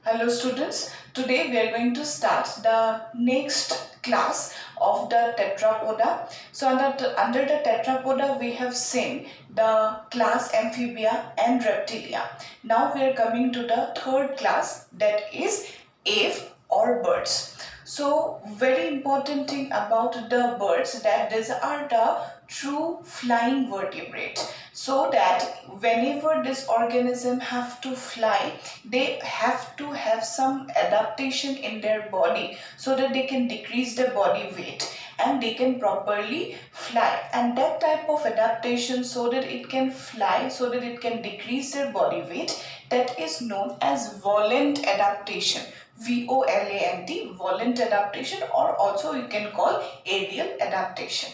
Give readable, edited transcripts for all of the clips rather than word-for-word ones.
Hello students, today we are going to start the next class of the tetrapoda. So under the tetrapoda we have seen the class amphibia and reptilia. Now we are coming to the third class, that is aves or birds. So very important thing about the birds, that these are the true flying vertebrate. So that whenever this organism have to fly, they have to have some adaptation in their body so that they can decrease their body weight and they can properly fly. And that type of adaptation so that it can fly, so that it can decrease their body weight, that is known as volant adaptation. VOLANT, volant adaptation, or also you can call aerial adaptation.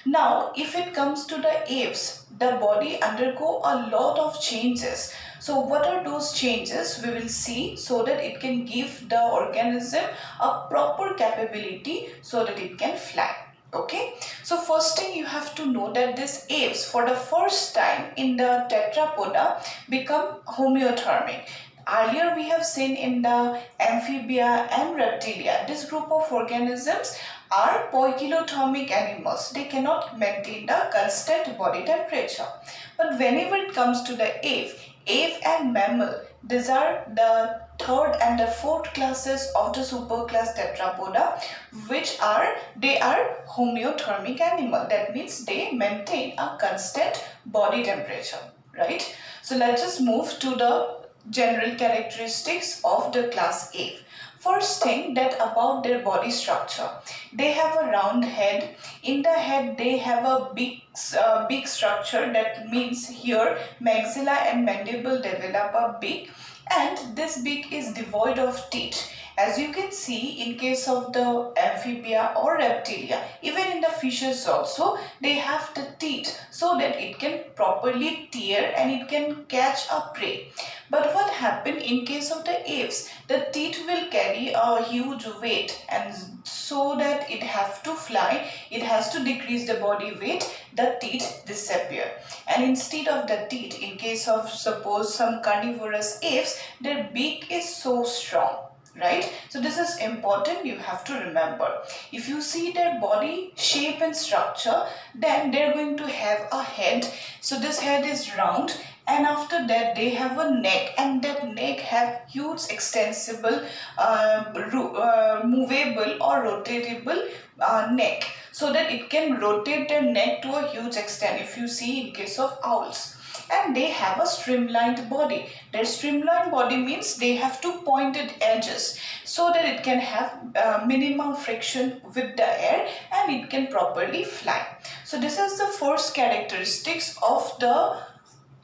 Now, if it comes to the aves, the body undergo a lot of changes. So what are those changes? We will see, so that it can give the organism a proper capability so that it can fly. Okay, so first thing you have to know that this aves for the first time in the tetrapoda become homeothermic. Earlier we have seen in the amphibia and reptilia, this group of organisms are poikilothermic animals. They cannot maintain the constant body temperature. But whenever it comes to the ave and mammal, these are the third and the fourth classes of the superclass tetrapoda, they are homeothermic animal. That means they maintain a constant body temperature, right? So let's just move to the general characteristics of the class ave. First thing, that about their body structure, they have a round head. In the head they have a big structure. That means here maxilla and mandible develop a beak, and this beak is devoid of teeth. As you can see, in case of the amphibia or reptilia, even in the fishes also, they have the teeth so that it can properly tear and it can catch a prey. But what happen in case of the aves? The teeth will carry a huge weight, and so that it has to fly, it has to decrease the body weight, the teeth disappear. And instead of the teeth, in case of suppose some carnivorous aves, their beak is so strong. Right, so this is important, you have to remember. If you see their body shape and structure, then they're going to have a head. So this head is round, and after that they have a neck, and that neck have huge extensible movable or rotatable neck, so that it can rotate their neck to a huge extent, if you see in case of owls. And they have a streamlined body. Their streamlined body means they have two pointed edges so that it can have minimum friction with the air and it can properly fly. So this is the first characteristics of the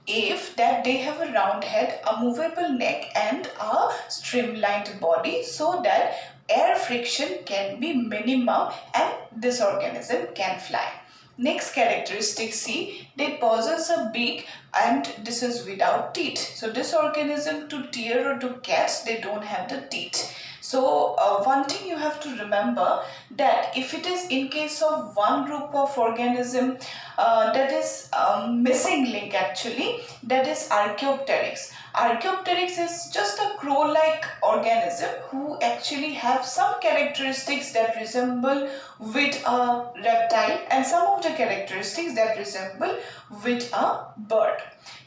ave, that they have a round head, a movable neck and a streamlined body so that air friction can be minimum and this organism can fly. Next characteristic, see, they possess a beak and this is without teeth. So this organism, to tear or to catch, they don't have the teeth. So one thing you have to remember, that if it is in case of one group of organism that is missing link actually, that is Archaeopteryx. Archaeopteryx is just a crow-like organism who actually have some characteristics that resemble with a reptile and some of the characteristics that resemble with a bird.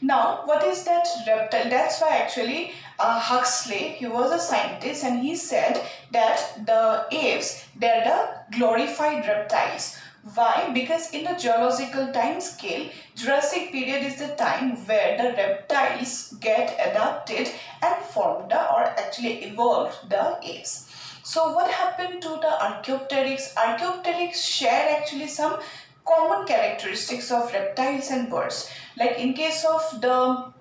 Now, what is that reptile? That's why actually Huxley, he was a scientist and he said that the aves, they're the glorified reptiles. Why? Because in the geological time scale, Jurassic period is the time where the reptiles get adapted and formed or actually evolved the aves. So what happened to the Archaeopteryx? Archaeopteryx share actually some common characteristics of reptiles and birds. Like in case of the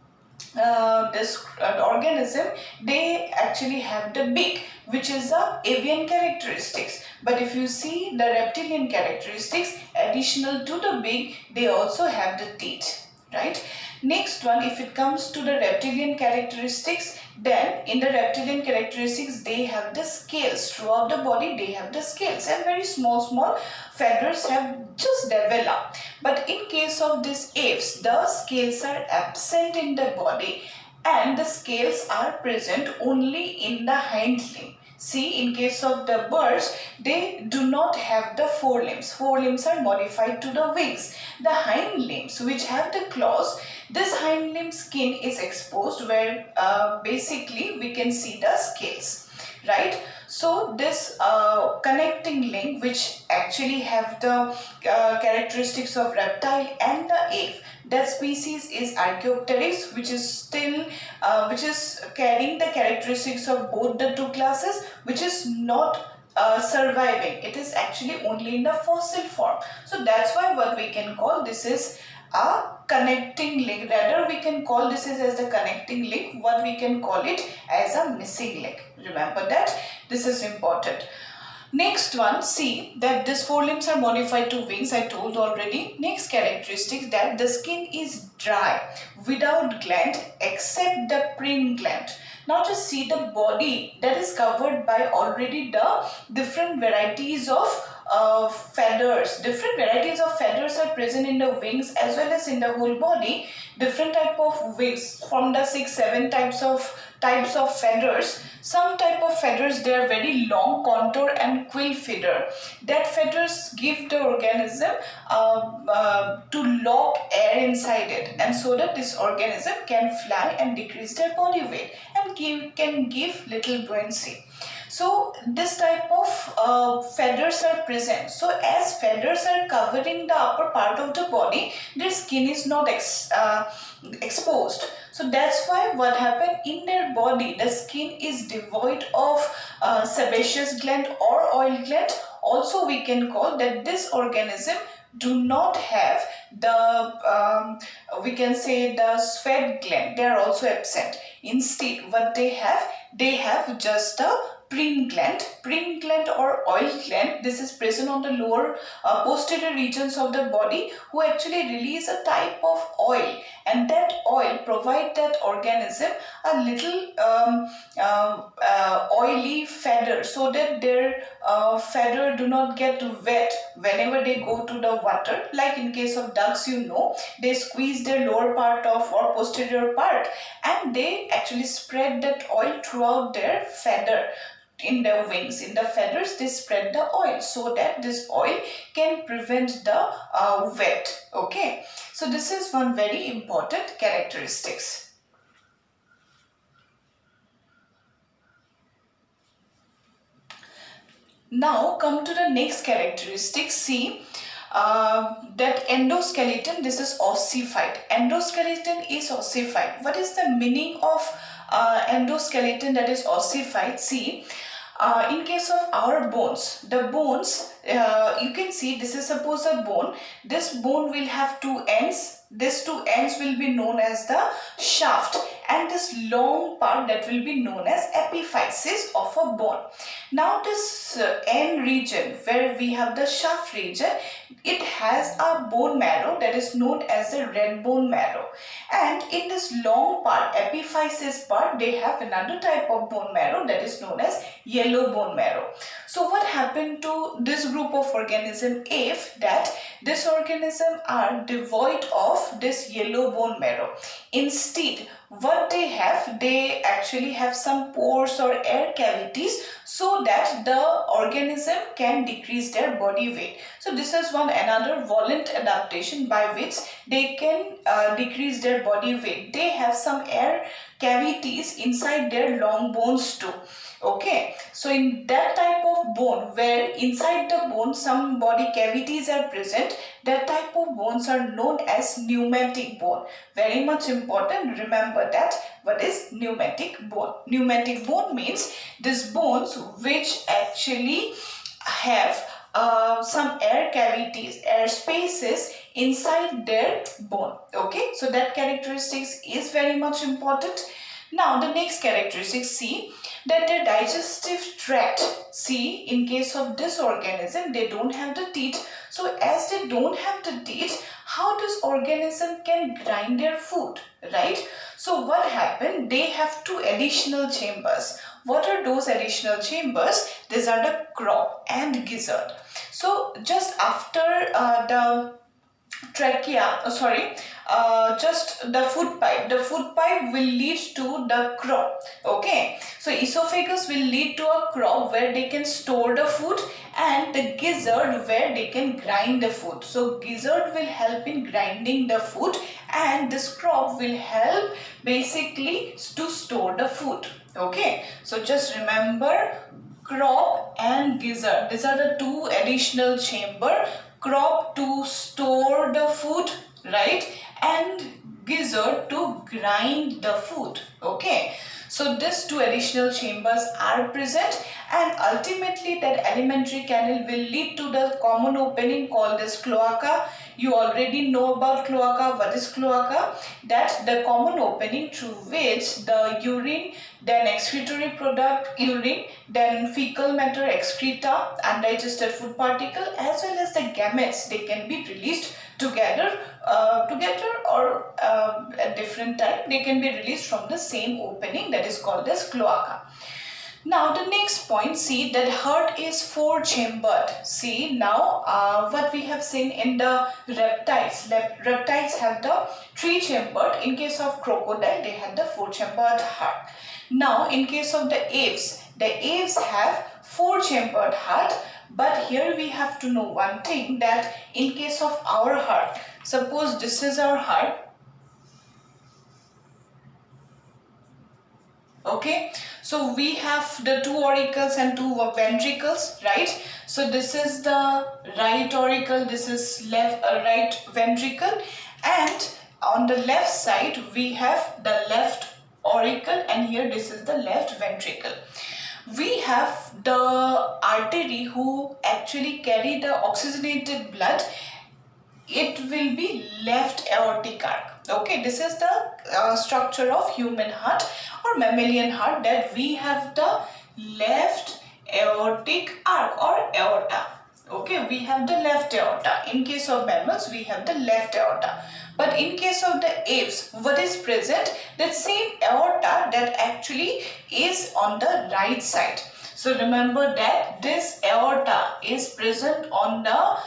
this organism, they actually have the beak, which is the avian characteristics. But if you see the reptilian characteristics, additional to the beak, they also have the teeth. Right. Next one, if it comes to the reptilian characteristics, then in the reptilian characteristics, they have the scales. Throughout the body, they have the scales and very small feathers have just developed. But in case of these aves, the scales are absent in the body. and the scales are present only in the hind limb. See, in case of the birds, they do not have the forelimbs. Forelimbs are modified to the wings. The hind limbs, which have the claws, this hind limb skin is exposed where basically we can see the scales, right? So this connecting link, which actually have the characteristics of reptile and the ape, that species is Archaeopteryx, which is still which is carrying the characteristics of both the two classes, which is not surviving. It is actually only in the fossil form. So that's why what we can call this is a connecting link. Rather, we can call this as the connecting link. What we can call it as a missing link. Remember that. This is important. Next one, see that these forelimbs are modified to wings, I told already. Next characteristic, that the skin is dry without gland except the prin gland. Now just see the body that is covered by already the different varieties of feathers. Different varieties of feathers are present in the wings as well as in the whole body. Different type of wings from the 6-7 types of feathers. Some type of feathers, they are very long contour and quill feather. That feathers give the organism to lock air inside it, and so that this organism can fly and decrease their body weight and can give little buoyancy. So this type of feathers are present. So as feathers are covering the upper part of the body, their skin is not exposed. So that's why what happened in their body, the skin is devoid of sebaceous gland or oil gland. Also we can call that this organism do not have the we can say the sweat gland. They are also absent. Instead what they have just a prin gland or oil gland. This is present on the lower posterior regions of the body, who actually release a type of oil, and that oil provide that organism a little oily feather, so that their feather do not get wet whenever they go to the water. Like in case of ducks, you know, they squeeze their lower part of or posterior part, and they actually spread that oil throughout their feather. In the wings, in the feathers, they spread the oil so that this oil can prevent the wet. Okay, so this is one very important characteristics. Now come to the next characteristic. See that endoskeleton, this is ossified. Endoskeleton is ossified. What is the meaning of endoskeleton that is ossified? See, in case of our bones, the bones, you can see this is suppose a bone. This bone will have two ends. These two ends will be known as the shaft, and this long part that will be known as epiphysis of a bone. Now this end region where we have the shaft region, it has a bone marrow that is known as the red bone marrow, and in this long part, epiphysis part, they have another type of bone marrow that is known as yellow bone marrow. So what happened to this group of organism if that this organism are devoid of this yellow bone marrow? Instead, what they actually have some pores or air cavities, so that the organism can decrease their body weight. So this is one another volant adaptation by which they can decrease their body weight. They have some air cavities inside their long bones too. Okay, so in that type of bone where inside the bone some body cavities are present, that type of bones are known as pneumatic bone. Very much important. Remember that. What is pneumatic bone? Pneumatic bone means these bones which actually have some air cavities, air spaces inside their bone. Okay, so that characteristics is very much important. Now the next characteristic, see that their digestive tract, see in case of this organism, they don't have the teeth. So as they don't have the teeth, how this organism can grind their food, right? So what happened? They have two additional chambers. What are those additional chambers? These are the crop and gizzard. So just after the trachea, just the food pipe. The food pipe will lead to the crop. Okay, so esophagus will lead to a crop where they can store the food, and the gizzard where they can grind the food. So gizzard will help in grinding the food, and this crop will help basically to store the food. Okay, so just remember, crop and gizzard, these are the two additional chamber. Crop to store the food, right, and gizzard to grind the food. Okay, so these two additional chambers are present, and ultimately that alimentary canal will lead to the common opening called as cloaca. You already know about cloaca. What is cloaca? That's the common opening through which the urine, then excretory product urine, then fecal matter excreta, undigested food particle, as well as the gametes, they can be released together or at different time. They can be released from the same opening, that is called as cloaca. Now the next point, see that heart is four chambered. See now what we have seen in the reptiles. Reptiles have the three chambered. In case of crocodile, they had the four chambered heart. Now in case of the aves have four chambered heart. But here we have to know one thing, that in case of our heart, suppose this is our heart. Okay, so we have the two auricles and two ventricles, right? So this is the right auricle, this is right ventricle, and on the left side we have the left auricle, and here this is the left ventricle. We have the artery who actually carry the oxygenated blood. It will be left aortic arc. Okay, this is the structure of human heart or mammalian heart, that we have the left aortic arc or aorta. Okay, we have the left aorta. In case of mammals, we have the left aorta. But in case of the aves, what is present? That same aorta that actually is on the right side. So remember that this aorta is present on the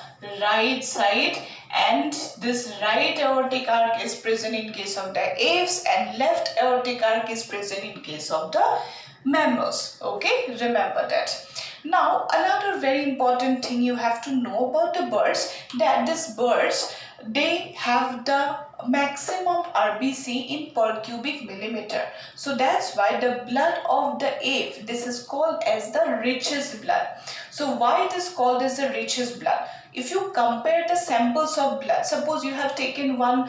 right side, and this right aortic arc is present in case of the aves, and left aortic arc is present in case of the mammals. Okay, remember that. Now another very important thing you have to know about the birds, that these birds, they have the maximum RBC in per cubic millimeter. So that's why the blood of the ave, this is called as the richest blood. So why it is called as the richest blood? If you compare the samples of blood, suppose you have taken one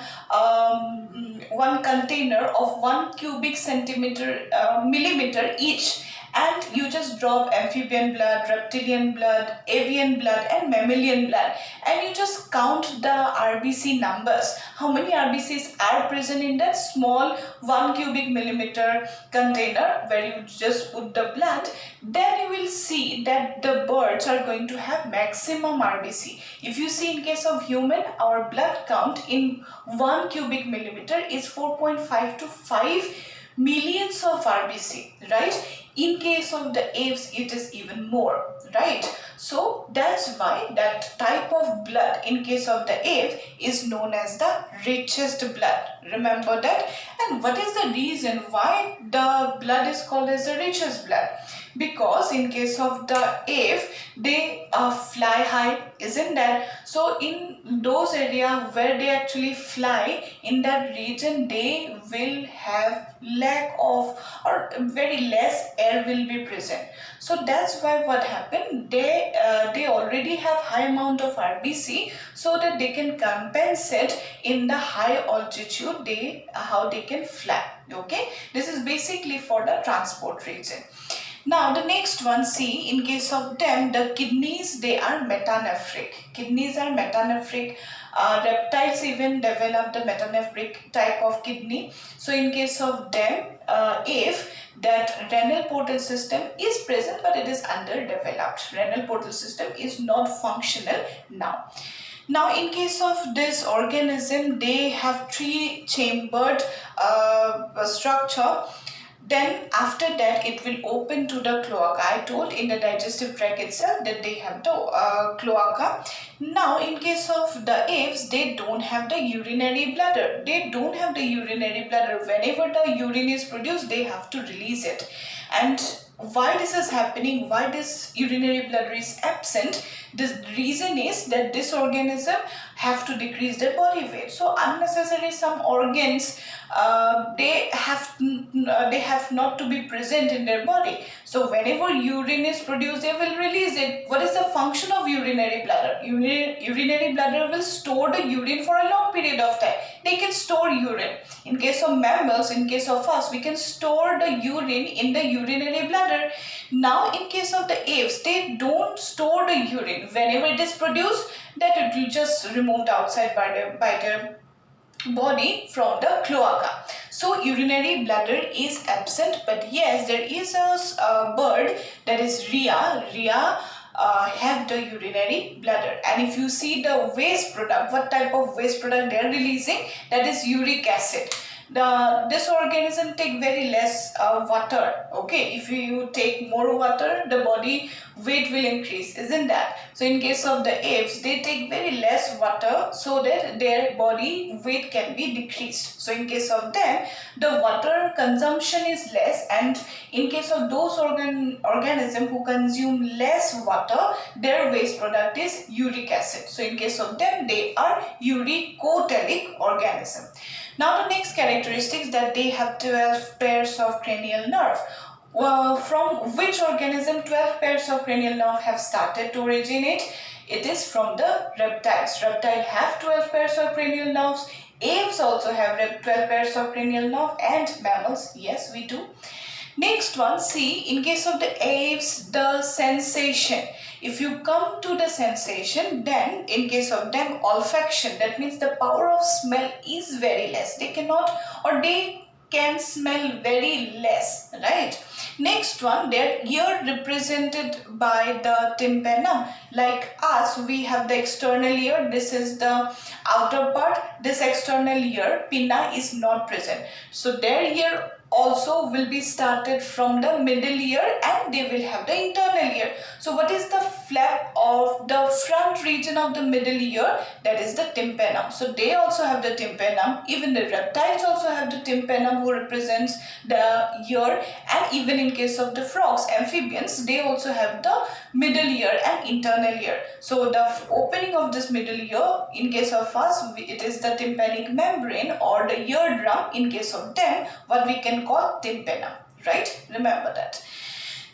container of 1 cubic millimeter each, and you just drop amphibian blood, reptilian blood, avian blood and mammalian blood, and you just count the RBC numbers, how many RBCs are present in that small 1 cubic millimeter container where you just put the blood, then you will see that the birds are going to have maximum RBC. If you see in case of human, our blood count in 1 cubic millimeter is 4.5 to 5 millions of RBC, right? In case of the aves, it is even more, right? So that's why that type of blood in case of the ave is known as the richest blood. Remember that. And what is the reason why the blood is called as the richest blood? Because in case of the ave, they fly high, isn't that? So in those areas where they actually fly, in that region they will have lack of or very less air will be present. So that's why what happened, they already have high amount of RBC, so that they can compensate in the high altitude how they can fly. Okay, this is basically for the transport reason. Now the next one, see, in case of them, the kidneys, they are metanephric. Kidneys are metanephric. Reptiles even develop the metanephric type of kidney. So in case of them, if that renal portal system is present, but it is underdeveloped. Renal portal system is not functional now. Now in case of this organism, they have three chambered structure. Then after that it will open to the cloaca. I told in the digestive tract itself that they have the cloaca. Now in case of the apes, they don't have the urinary bladder. They don't have the urinary bladder. Whenever the urine is produced, they have to release it. And why this is happening, why this urinary bladder is absent, the reason is that this organism have to decrease their body weight. So unnecessary some organs they have not to be present in their body. So whenever urine is produced, they will release it. What is the function of urinary bladder? Urinary bladder will store the urine for a long period of time. They can store urine. In case of mammals, in case of us, we can store the urine in the urinary bladder. Now in case of the apes, they don't store the urine. Whenever it is produced, that it will just removed outside by their body from the cloaca. So urinary bladder is absent, but yes, there is a bird, that is rhea. Rhea have the urinary bladder, and if you see the waste product, what type of waste product they are releasing, that is uric acid. This organism take very less water. Okay, if you take more water, the body weight will increase, isn't that? So in case of the apes, they take very less water so that their body weight can be decreased. So in case of them, the water consumption is less, and in case of those organism who consume less water, their waste product is uric acid. So in case of them, they are uricotelic organism. Now the next characteristics, that they have 12 pairs of cranial nerve. From which organism 12 pairs of cranial nerve have started to originate? It is from the reptiles. Reptiles have 12 pairs of cranial nerves. Apes also have 12 pairs of cranial nerve, and mammals, yes, we do. Next one, see, in case of the apes, the sensation. If you come to the sensation, then in case of them, olfaction, that means the power of smell is very less. They cannot, or they can smell very less, right? Next one, their ear represented by the tympanum. Like us, we have the external ear. This is the outer part. This external ear, pinna, is not present. So their ear also will be started from the middle ear, and they will have the internal ear. So what is the flap of the front region of the middle ear? That is the tympanum. So they also have the tympanum. Even the reptiles also have the tympanum, who represents the ear, and even in case of the frogs, amphibians, they also have the middle ear and internal ear. So the opening of this middle ear, in case of us, it is the tympanic membrane, or the eardrum. In case of them, what we can call tympanum, right? Remember that.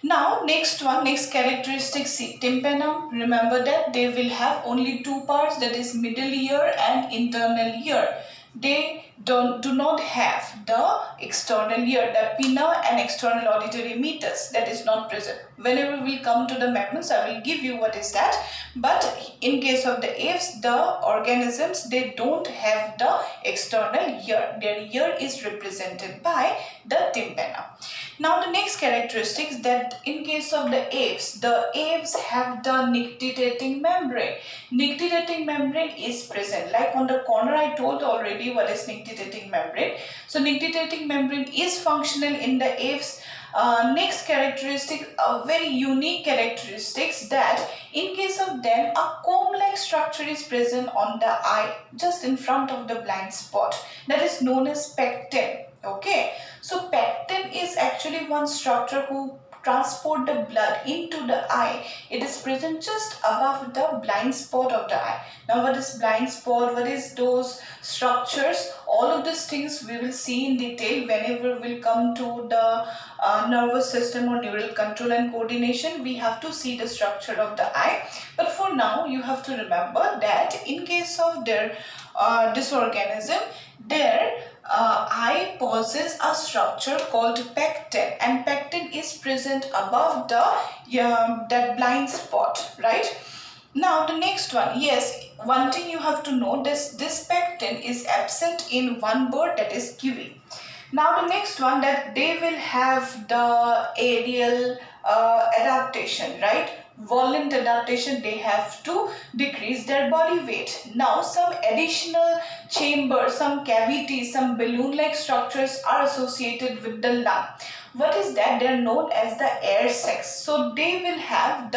Now next one, next characteristic, see, tympanum, remember that they will have only two parts, that is middle ear and internal ear. They do not have the external ear, the pinna and external auditory meatus, that is not present. Whenever we come to the mammals, I will give you what is that. But in case of the apes, the organisms, they don't have the external ear. Their ear is represented by the tympanum. Now the next characteristics, that in case of the apes have the nictitating membrane. Nictitating membrane is present. Like on the corner, I told already what is nictitating membrane. So nictitating membrane is functional in the apes. Next characteristic, a very unique characteristics, that in case of them, a comb-like structure is present on the eye, just in front of the blind spot, that is known as pecten. Okay, so pecten is actually one structure who transport the blood into the eye. It is present just above the blind spot of the eye. Now what is blind spot, what is those structures, all of these things we will see in detail whenever we'll come to the nervous system or neural control and coordination. We have to see the structure of the eye, but for now you have to remember that in case of their this organism, their eye possesses a structure called pecten, and pecten is present above the that blind spot, right? Now the next one, yes, one thing you have to know, this pecten is absent in one bird, that is kiwi. Now the next one, that they will have the aerial adaptation, right? Volant adaptation, they have to decrease their body weight. Now some additional chambers, some cavities, some balloon-like structures are associated with the lung. What is that? They are known as the air sacs. So they will have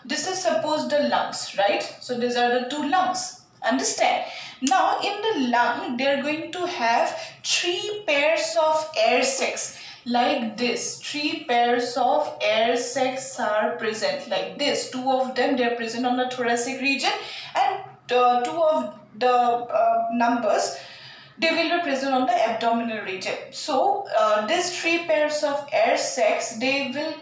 this is suppose the lungs, right? So these are the two lungs. Understand? Now in the lung, they are going to have 3 pairs of air sacs. Like this, 3 pairs of air sacs are present like this. 2 of them, they are present on the thoracic region, and 2 of the numbers, they will be present on the abdominal region. So these 3 pairs of air sacs, they will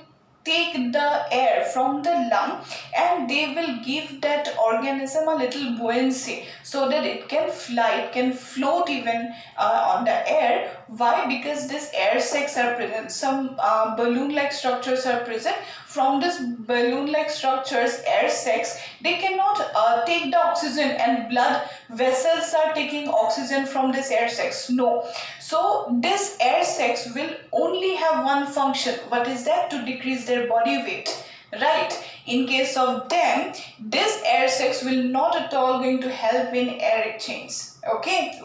take the air from the lung and they will give that organism a little buoyancy so that it can fly, it can float even on the air. Why? Because these air sacs are present. Some balloon-like structures are present. From this balloon-like structures, air sacs, they cannot take the oxygen, and blood vessels are taking oxygen from this air sacs. No. So this air sacs will only have one function. What is that? To decrease their body weight. Right. In case of them, this air sacs will not at all going to help in air exchange. Okay,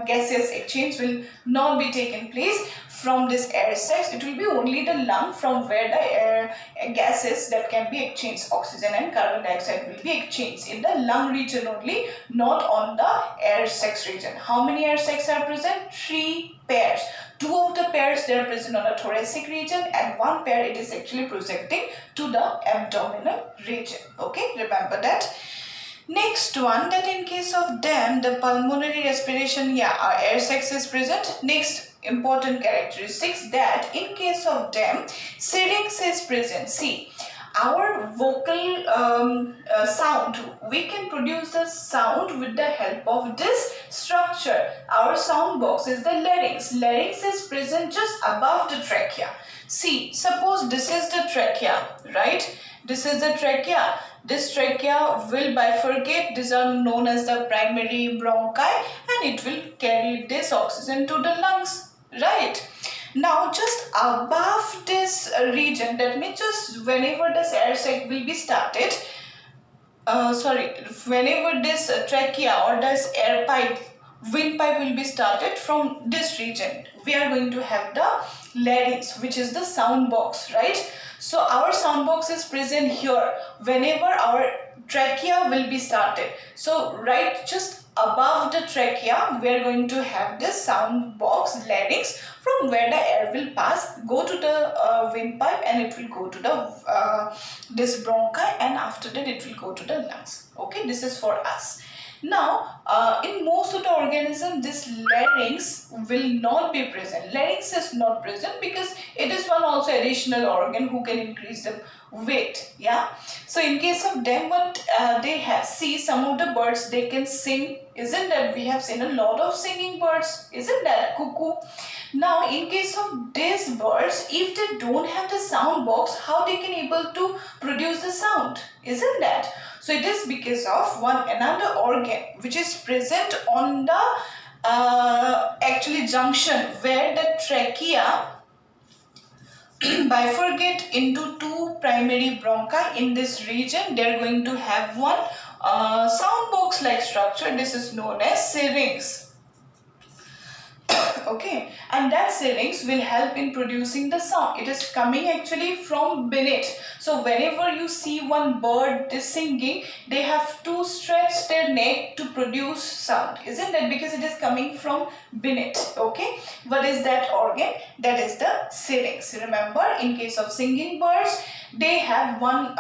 gaseous exchange will not be taken place from this air sacs. It will be only the lung from where the air gases that can be exchanged, oxygen and carbon dioxide will be exchanged in the lung region only, not on the air sacs region. How many air sacs are present? 3 pairs. 2 of the pairs, they are present on the thoracic region, and 1 pair it is actually projecting to the abdominal region. Okay, remember that. Next one, that in case of them, the pulmonary respiration, our air sacs is present. Next important characteristics, that in case of them, syrinx is present. See, our vocal sound, we can produce the sound with the help of this structure. Our sound box is the larynx. Larynx is present just above the trachea. See, suppose this is the trachea, right? This is the trachea. This trachea will bifurcate. These are known as the primary bronchi, and it will carry this oxygen to the lungs, right? Now just above this region, that means just whenever this air sac will be started, whenever this trachea or this air pipe, windpipe will be started from this region, we are going to have the larynx, which is the sound box, right? So our sound box is present here whenever our trachea will be started. So right just above the trachea, we are going to have this sound box, larynx, from where the air will pass, go to the windpipe, and it will go to the this bronchi, and after that it will go to the lungs. Okay, this is for us. Now, in most of the organisms, this larynx will not be present. Larynx is not present because it is one also additional organ who can increase the weight. Yeah. So in case of them, what they have, see, some of the birds, they can sing. Isn't that? We have seen a lot of singing birds. Isn't that? Cuckoo. Now, in case of these birds, if they don't have the sound box, how they can able to produce the sound? Isn't that? So it is because of another organ which is present on the actually junction where the trachea bifurcate into 2 primary bronchi. In this region, they are going to have one sound box like structure. This is known as syrinx. Okay, and that syrinx will help in producing the sound. It is coming actually from beneath. So whenever you see one bird is singing, they have to stretch their neck to produce sound. Isn't it? Because it is coming from beneath. Okay, what is that organ? That is the syrinx. Remember, in case of singing birds, they have one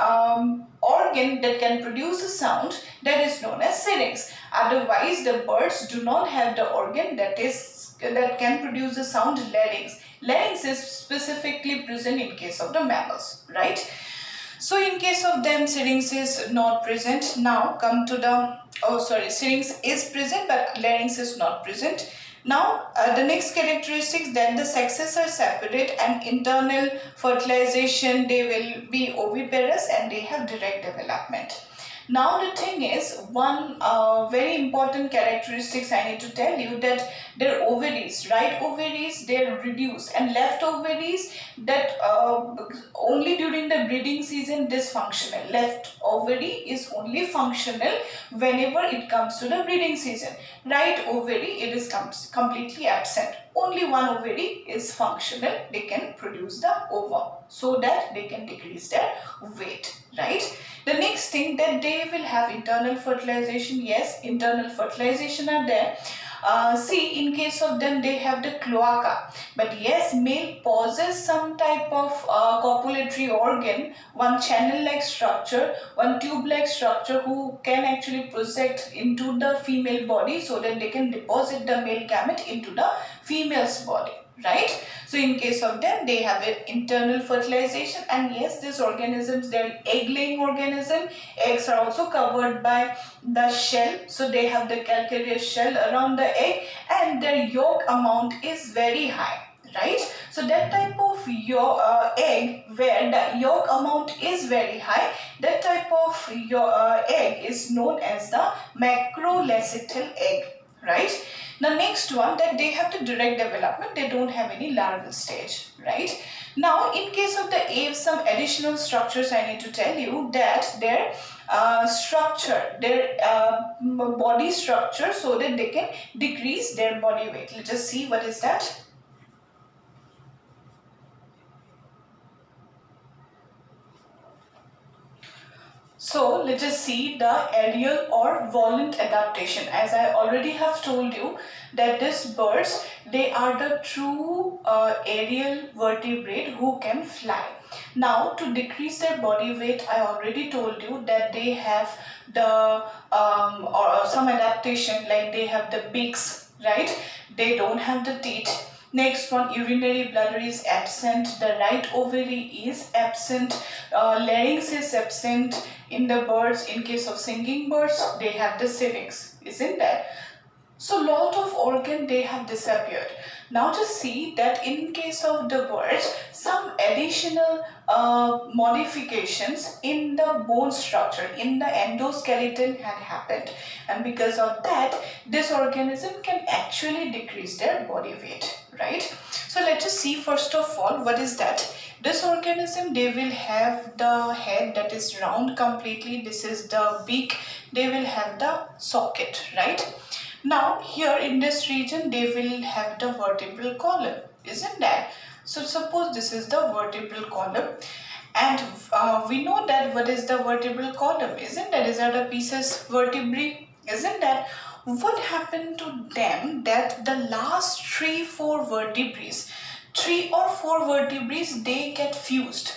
organ that can produce a sound, that is known as syrinx. Otherwise, the birds do not have the organ that can produce the sound, larynx. Larynx is specifically present in case of the mammals, right? So in case of them, syrinx is not present. Now come to the, syrinx is present but larynx is not present. Now the next characteristics, that the sexes are separate and internal fertilization, they will be oviparous and they have direct development. Now the thing is, one very important characteristics I need to tell you, that their ovaries, right ovaries, they are reduced, and left ovaries, that only during the breeding season dysfunctional. Left ovary is only functional whenever it comes to the breeding season. Right ovary, it is completely absent. only one ovary is functional. They can produce the ova so that they can decrease their weight, right? The next thing, that they will have internal fertilization. Yes, internal fertilization are there. See, in case of them, they have the cloaca. But yes, male possess some type of copulatory organ, one channel-like structure, one tube-like structure, who can actually project into the female body so that they can deposit the male gamete into the female's body, right? So in case of them, they have an internal fertilization, and yes, these organisms, they're egg-laying organism. Eggs are also covered by the shell, so they have the calcareous shell around the egg, and their yolk amount is very high, right? So that type of egg where the yolk amount is very high, that type of egg is known as the macrolecital egg, right? The next one, that they have the direct development, they don't have any larval stage, right? Now, in case of the aves, some additional structures I need to tell you, that their structure, their body structure, so that they can decrease their body weight. Let's just see what is that. So let us see the aerial or volant adaptation. As I already have told you that these birds, they are the true aerial vertebrate who can fly. Now, to decrease their body weight, I already told you that they have the or some adaptation, like they have the beaks, right? They don't have the teeth. Next one, urinary bladder is absent, the right ovary is absent, larynx is absent in the birds. In case of singing birds, they have the syrinx, isn't that? So lot of organ they have disappeared. Now just see that in case of the birds, some additional modifications in the bone structure, in the endoskeleton had happened, and because of that, this organism can actually decrease their body weight, right? So let us see first of all what is that. This organism, they will have the head that is round completely. This is the beak. They will have the socket, right? Now here in this region, they will have the vertebral column, isn't that? So suppose this is the vertebral column, and we know that what is the vertebral column, isn't that? These are the pieces vertebrae, isn't that? What happened to them that the last 3-4 vertebrae, they get fused,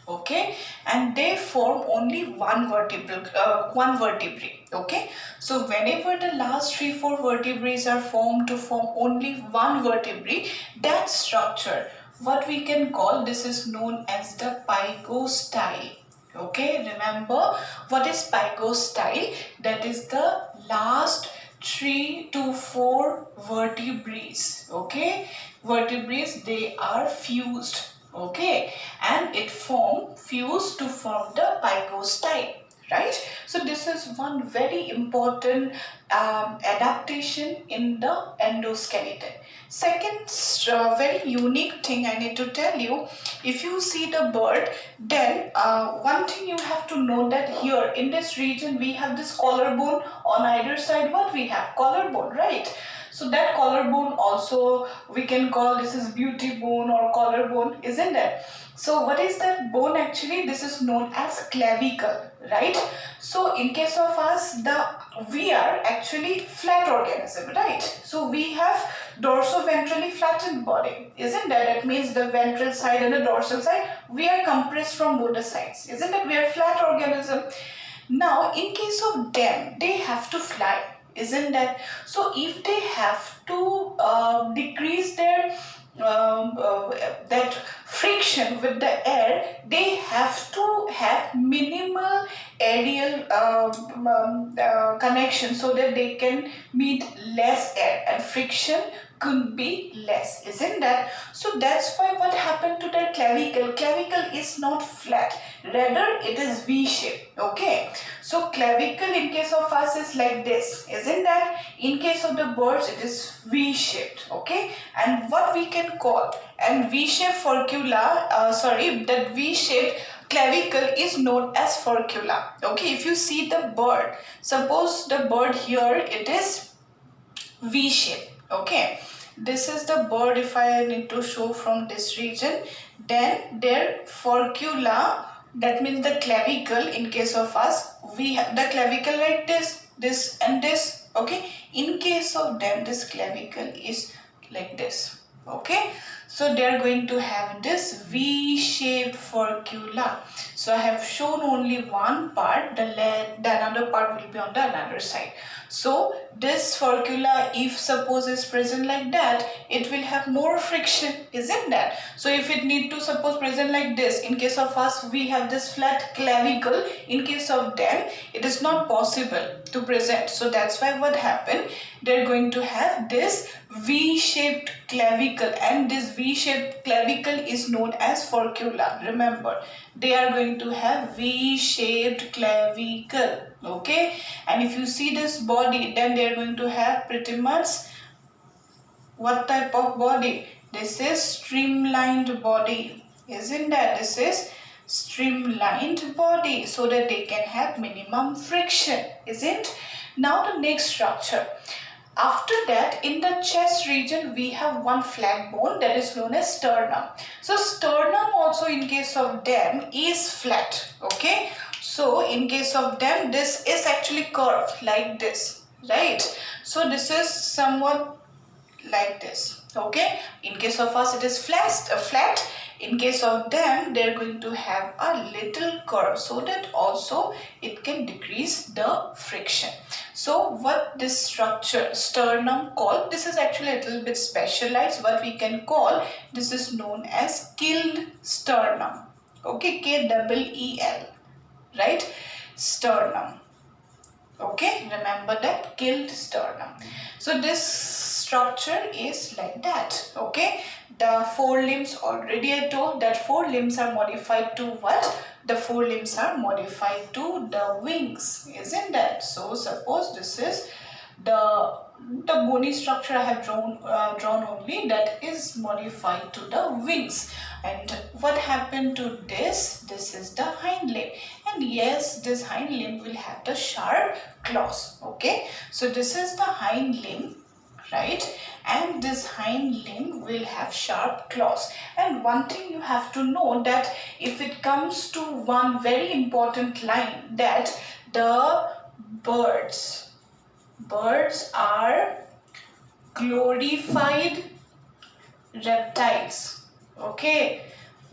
okay, and they form only one vertebrae, okay? So whenever the last 3-4 vertebrae are formed to form only one vertebrae, that structure, what we can call, this is known as the pygostyle. Okay, remember what is pygostyle? That is the last 3 to 4 vertebrae, okay? Vertebrae, they are fused, okay, and it fused to form the pygostyle, right? So this is one very important adaptation in the endoskeleton. Second very unique thing I need to tell you, if you see the bird, then one thing you have to know, that here in this region we have this collarbone on either side. What we have? Collarbone, right? So that collarbone also we can call, this is beauty bone or collarbone, isn't it? So what is that bone actually? This is known as clavicle, right? So in case of us, we are actually flat organism, right? So we have dorsoventrally flattened body, isn't that? That means the ventral side and the dorsal side, we are compressed from both the sides, isn't it? We are flat organism. Now in case of them, they have to fly, isn't that? So if they have to decrease their that friction with the air, they have to have minimal aerial connection so that they can meet less air, and friction could be less, isn't that? So that's why what happened to their clavicle? Clavicle is not flat, rather it is V-shaped, okay? So clavicle in case of us is like this, isn't that? In case of the birds, it is V-shaped, okay? And what we can call, and V-shaped furcula, that V-shaped clavicle is known as furcula, okay? If you see the bird, suppose the bird here, it is V-shaped, okay? this is the bird. If I need to show from this region, then their furcula, that means the clavicle, in case of us, we have the clavicle like this and this, okay. In case of them, this clavicle is like this, okay. So they are going to have this V-shaped furcula. So I have shown only one part, the another part will be on the another side. So this furcula, if suppose is present like that, it will have more friction, isn't that? So if it need to suppose present like this, in case of us we have this flat clavicle, in case of them it is not possible to present. So that's why what happened, they're going to have this V-shaped clavicle, and this V-shaped clavicle is known as furcula. Remember, they are going to have V-shaped clavicle, okay. And if you see this body, then they are going to have pretty much what type of body? This is streamlined body, isn't that? This is streamlined body, so that they can have minimum friction, isn't? Now the next structure. After that, in the chest region, we have one flat bone that is known as sternum. So sternum also, in case of them, is flat, okay. So in case of them, this is actually curved like this, right? So this is somewhat like this, okay. In case of us, it is flat. In case of them, they are going to have a little curve, so that also it can decrease the friction. So what this structure sternum called, this is actually a little bit specialized. What we can call, this is known as keeled sternum, okay. K-E-E-L, right? Sternum, okay. Remember that, keeled sternum. So this structure is like that, okay. The forelimbs, already I told that forelimbs are modified to what? The forelimbs are modified to the wings, isn't that? So suppose this is the bony structure I have drawn only, that is modified to the wings. And what happened to this? This is the hind limb, and yes, this hind limb will have the sharp claws, okay. So this is the hind limb, right? And this hind limb will have sharp claws. And one thing you have to know, that if it comes to one very important line, that the birds are glorified reptiles, okay.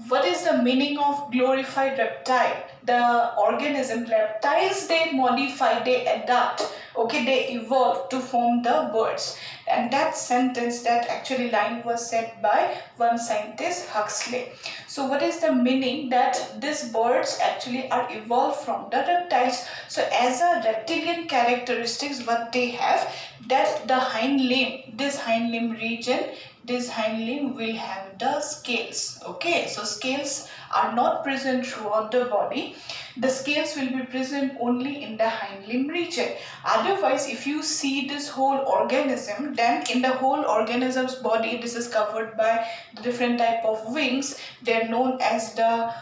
What is the meaning of glorified reptile? The organism, reptiles, they modify, they adapt, okay, they evolve to form the birds. And that sentence, that actually line was said by one scientist, Huxley. So what is the meaning? That these birds actually are evolved from the reptiles. So as a reptilian characteristics, what they have, that the hind limb, this hind limb region, this hind limb will have the scales, okay. So scales are not present throughout the body. The scales will be present only in the hind limb region. Otherwise, if you see this whole organism, then in the whole organism's body, this is covered by the different type of wings. They are known as the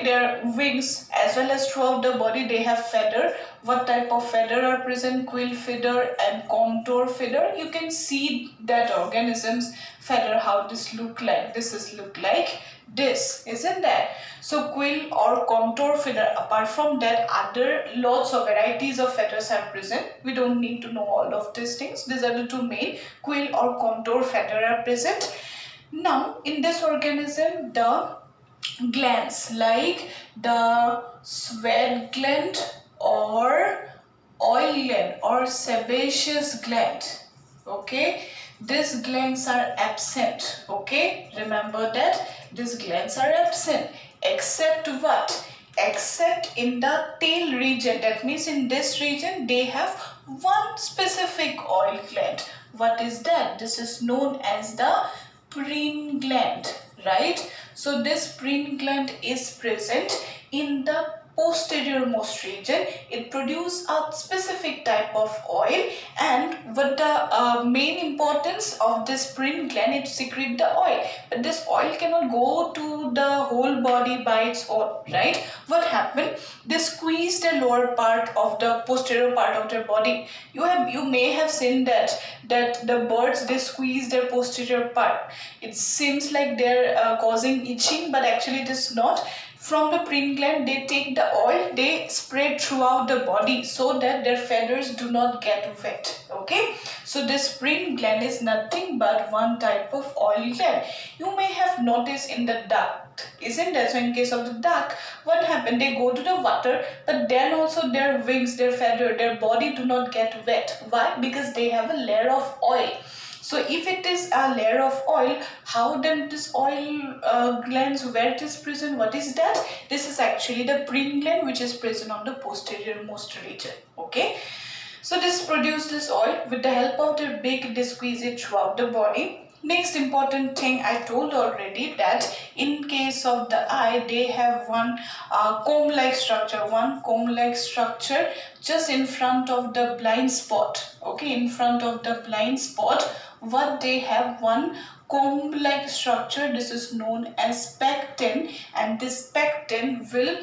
their wings, as well as throughout the body they have feather. What type of feather are present? Quill feather and contour feather. You can see that organism's feather, how this look like. This is look like this, isn't that? So quill or contour feather. Apart from that, other lots of varieties of feathers are present. We don't need to know all of these things. These are the two main. Quill or contour feather are present. Now in this organism, the glands like the sweat gland or oil gland or sebaceous gland, okay, these glands are absent, okay. Remember that these glands are absent, except what? Except in the tail region. That means in this region they have one specific oil gland. What is that? This is known as the preen gland, right? So this preen gland is present in the posterior most region, it produces a specific type of oil. And what the main importance of this prin gland, it secrete the oil, but this oil cannot go to the whole body by its own, right? What happened, they squeeze the lower part of the posterior part of their body. You may have seen that the birds, they squeeze their posterior part. It seems like they're causing itching, but actually it is not. From the prin gland, they take the oil, they spread throughout the body so that their feathers do not get wet. Okay, so this prin gland is nothing but one type of oil gland. You may have noticed in the duck, isn't it? So in case of the duck, what happened, they go to the water, but then also their wings, their feather, their body do not get wet. Why? Because they have a layer of oil. So if it is a layer of oil, how then this oil glands, where it is present, what is that? This is actually the prin gland, which is present on the posterior most region. Okay, so this produces this oil. With the help of their beak, they squeeze it throughout the body. Next important thing, I told already that in case of the eye, they have one comb-like structure, just in front of the blind spot. Okay, in front of the blind spot, what they have, one comb-like structure. This is known as pectin, and this pectin will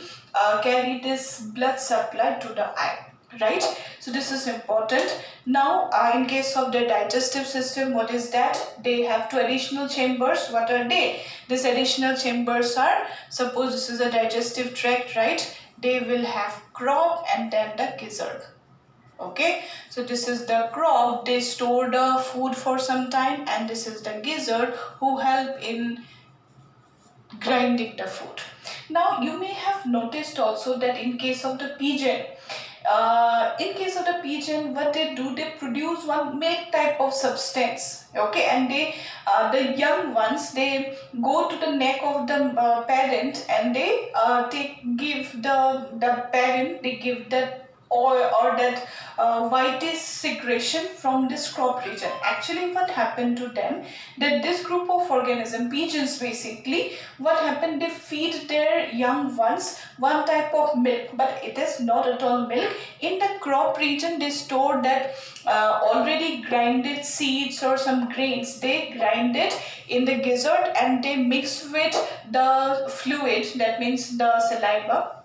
carry this blood supply to the eye. Right, so this is important. Now in case of the digestive system, what is that? They have two additional chambers. What are they? These additional chambers are, suppose this is a digestive tract, right? They will have crop and then the gizzard. Okay, so this is the crop, they store the food for some time, and this is the gizzard who help in grinding the food. Now you may have noticed also that in case of the pigeon, what they do, they produce one milk type of substance. Okay, and they the young ones, they go to the neck of the parent, and they give the parent, they give that oil or that whitish secretion from this crop region. Actually what happened to them, that this group of organism, pigeons basically, what happened, they feed their young ones one type of milk, but it is not at all milk. In the crop region, they store that already grinded seeds or some grains. They grind it in the gizzard and they mix with the fluid, that means the saliva,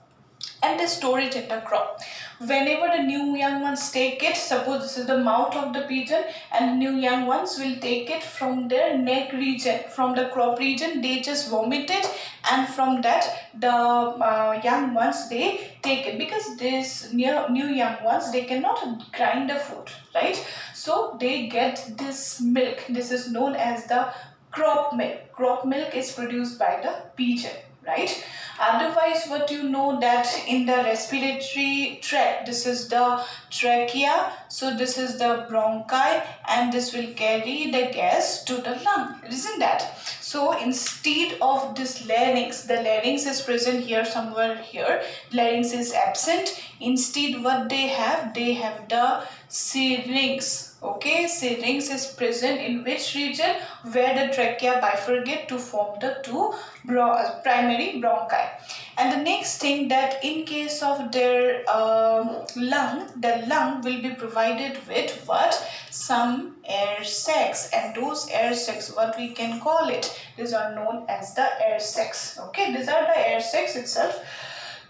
and they store it in the crop. Whenever the new young ones take it, suppose this is the mouth of the pigeon, and the new young ones will take it from their neck region, from the crop region, they just vomit it, and from that the young ones, they take it, because this new young ones, they cannot grind the food, right? So they get this milk. This is known as the crop milk. Crop milk is produced by the pigeon, right? Otherwise, what you know, that in the respiratory tract, this is the trachea, so this is the bronchi, and this will carry the gas to the lung, isn't that? So instead of this larynx, the larynx is present here, somewhere here, larynx is absent. Instead what they have the syrinx. Okay, syrinx is present in which region? Where the trachea bifurcate to form the two primary bronchi. And the next thing, that in case of their lung, the lung will be provided with what? Some air sacs, and those air sacs, what we can call it, these are known as the air sacs. Okay, these are the air sacs itself.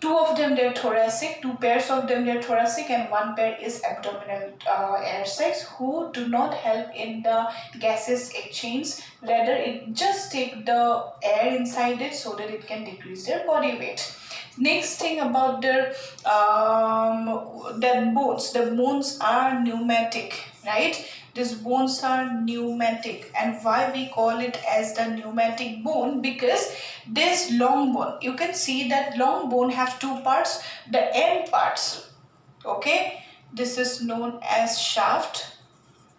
Two of them, they're thoracic, two pairs of them, they're thoracic, and one pair is abdominal air sacs, who do not help in the gases exchange. Rather, it just take the air inside it so that it can decrease their body weight. Next thing about their bones. The bones are pneumatic, right? These bones are pneumatic, and why we call it as the pneumatic bone? Because this long bone, you can see that long bone have two parts, the end parts. Okay, this is known as shaft.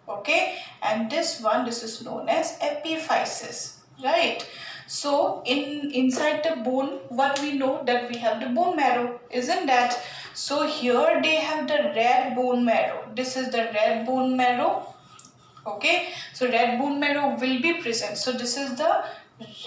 Okay, and this one, this is known as epiphysis, right? So inside the bone, what we know, that we have the bone marrow, isn't that? So here they have the red bone marrow. This is the red bone marrow. Okay, so red bone marrow will be present. So this is the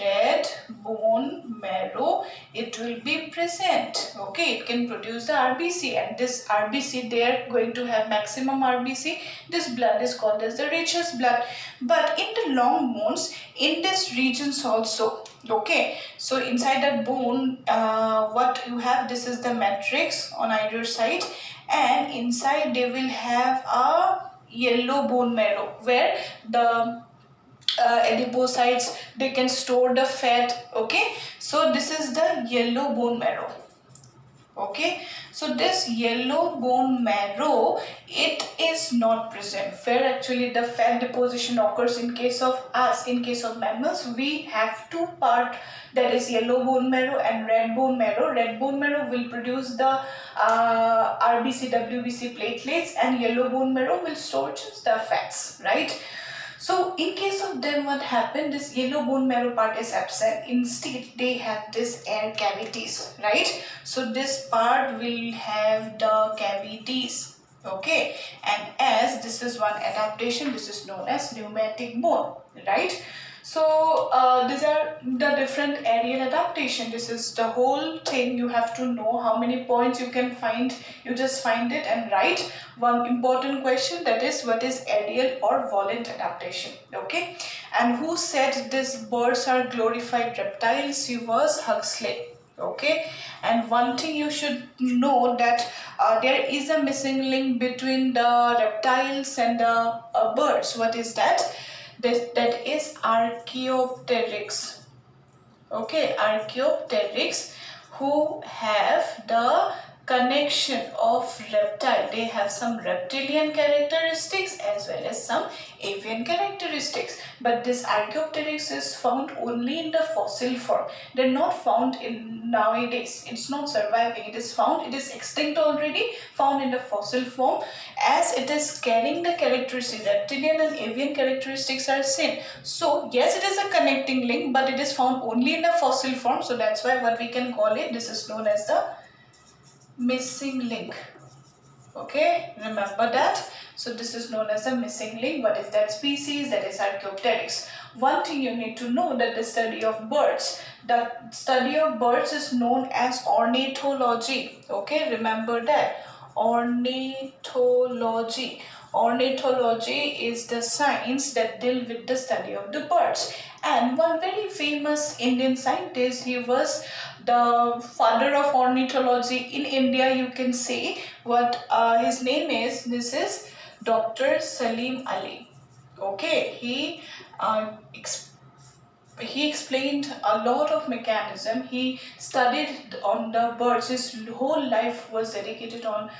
red bone marrow it will be present. Okay, it can produce the RBC, and this RBC, they are going to have maximum RBC. This blood is called as the richest blood. But in the long bones, in this regions also, okay, so inside that bone, what you have, this is the matrix on either side, and inside they will have a yellow bone marrow where the adipocytes, they can store the fat. Okay, so this is the yellow bone marrow. Okay, so this yellow bone marrow, it is not present, where actually the fat deposition occurs. In case of us, in case of mammals, we have two part, that is yellow bone marrow and red bone marrow. Red bone marrow will produce the RBC, WBC platelets, and yellow bone marrow will store just the fats, right? So in case of them, what happened, this yellow bone marrow part is absent. Instead, they have this air cavities, right? So this part will have the cavities. Okay, and as this is one adaptation, this is known as pneumatic bone, right? So these are the different aerial adaptation. This is the whole thing. You have to know how many points you can find. You just find it and write one important question, that is, what is aerial or volant adaptation? Okay, and who said these birds are glorified reptiles? He was Huxley. Okay, and one thing you should know, that there is a missing link between the reptiles and the birds. What is that? That is Archaeopteryx. Okay, Archaeopteryx, who have the connection of reptile. They have some reptilian characteristics as well as some avian characteristics. But this Archaeopteryx is found only in the fossil form. They're not found in nowadays. It's not surviving. It is found, it is extinct already, found in the fossil form, as it is carrying the characteristics. Reptilian and avian characteristics are same. So yes, it is a connecting link, but it is found only in the fossil form. So that's why what we can call it, this is known as the missing link. Okay, remember that. So this is known as a missing link. What is that species? That is Archaeopteryx. One thing you need to know, that the study of birds, is known as ornithology. Okay, remember that. Ornithology. Ornithology is the science that deal with the study of the birds. And one very famous Indian scientist, he was the father of ornithology in India, you can say. What his name is, this is Dr. Salim Ali. Okay, he explained a lot of mechanism. He studied on the birds. His whole life was dedicated on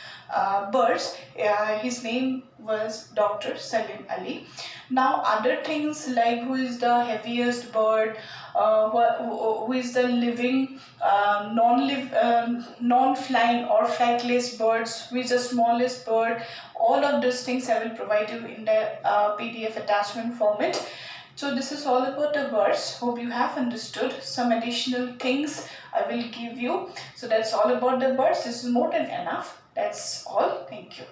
birds. His name was Dr. Salim Ali. Now other things like who is the heaviest bird, who is the living non-flying or flightless birds, who is the smallest bird, all of these things I will provide you in the PDF attachment format. So this is all about the birds. Hope you have understood. Some additional things I will give you. So that's all about the birds. This is more than enough. That's all. Thank you.